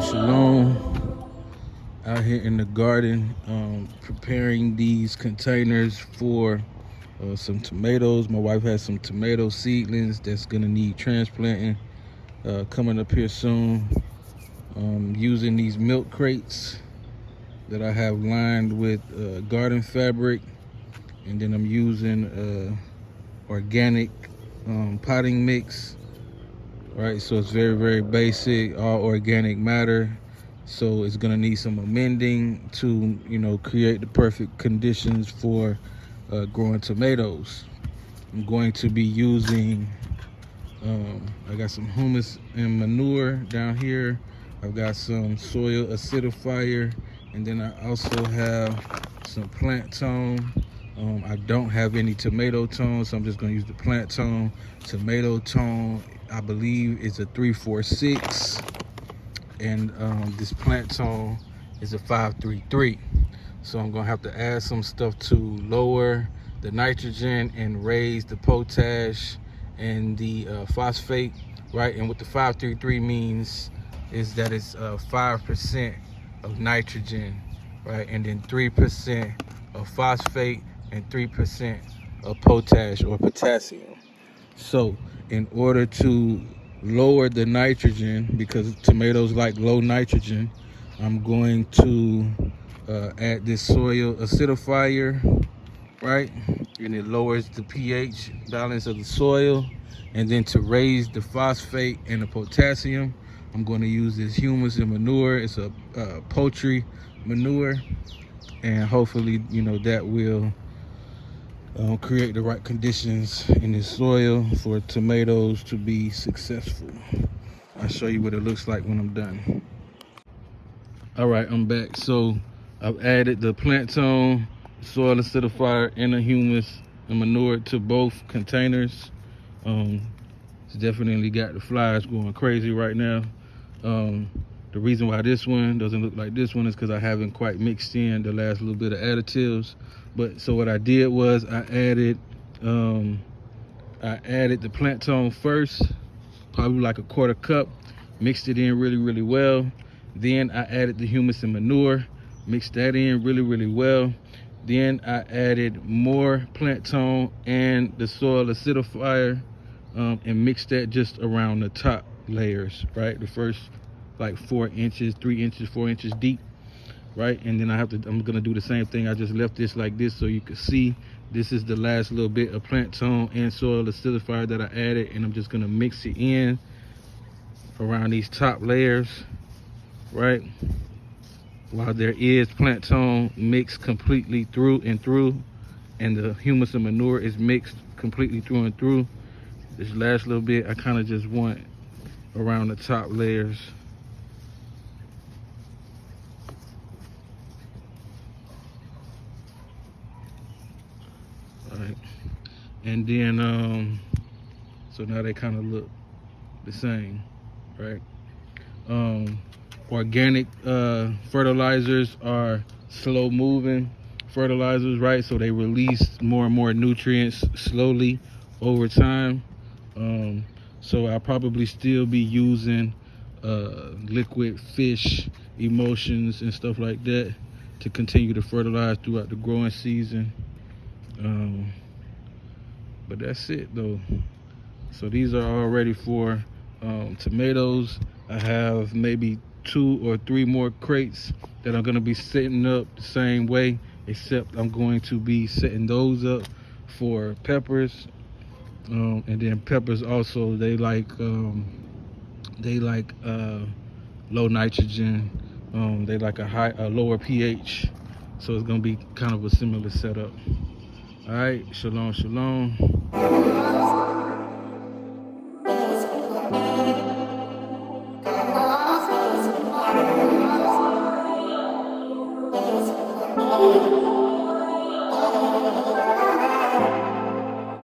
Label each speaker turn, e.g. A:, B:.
A: Shalom. Out here in the garden, preparing these containers for some tomatoes. My wife has some tomato seedlings that's gonna need transplanting coming up here soon. Using these milk crates that I have lined with garden fabric, and then I'm using organic potting mix. Right, so it's very basic, all organic matter. So it's gonna need some amending to, create the perfect conditions for growing tomatoes. I'm going to be using, I got some humus and manure down here. I've got some soil acidifier, and then I also have some plant tone. I don't have any tomato tone, so I'm just gonna use the plant tone. Tomato tone, I believe, is a 346, and this plant tone is a 533. So I'm gonna have to add some stuff to lower the nitrogen and raise the potash and the phosphate, right? And what the 533 means is that it's 5% of nitrogen, right? And then 3% of phosphate and 3% of potash or potassium. So in order to lower the nitrogen, because tomatoes like low nitrogen, I'm going to add this soil acidifier, right? And it lowers the pH balance of the soil. And then to raise the phosphate and the potassium, I'm going to use this humus and manure. It's a poultry manure, and hopefully, that will create the right conditions in the soil for tomatoes to be successful. I'll show you what it looks like when I'm done. All right, I'm back. So I've added the plant tone, soil acidifier, and the humus and manure to both containers. It's definitely got the flies going crazy right now. The reason why this one doesn't look like this one is because I haven't quite mixed in the last little bit of additives. But so what I did was I added the plant tone first, probably like a quarter cup, mixed it in really well. Then I added the humus and manure, mixed that in really well. Then I added more plant tone and the soil acidifier, and mixed that just around the top layers, right? The first like 4 inches, 3 inches, 4 inches deep, right? And then I'm gonna do the same thing. I just left this like this so you can see this is the last little bit of plant tone and soil acidifier that I added, and I'm just gonna mix it in around these top layers, right? While there is plant tone mixed completely through and through, and the humus and manure is mixed completely through and through, this last little bit I kind of just want around the top layers. All right, and then so now they kind of look the same, right? Organic fertilizers are slow moving fertilizers, right? So they release more and more nutrients slowly over time. So I'll probably still be using liquid fish emulsions and stuff like that to continue to fertilize throughout the growing season. But that's it though. So these are all ready for tomatoes. I have maybe 2 or 3 more crates that I'm going to be setting up the same way, except I'm going to be setting those up for peppers. And then peppers also, they like low nitrogen. They like a lower pH. So it's going to be kind of a similar setup. All right, shalom.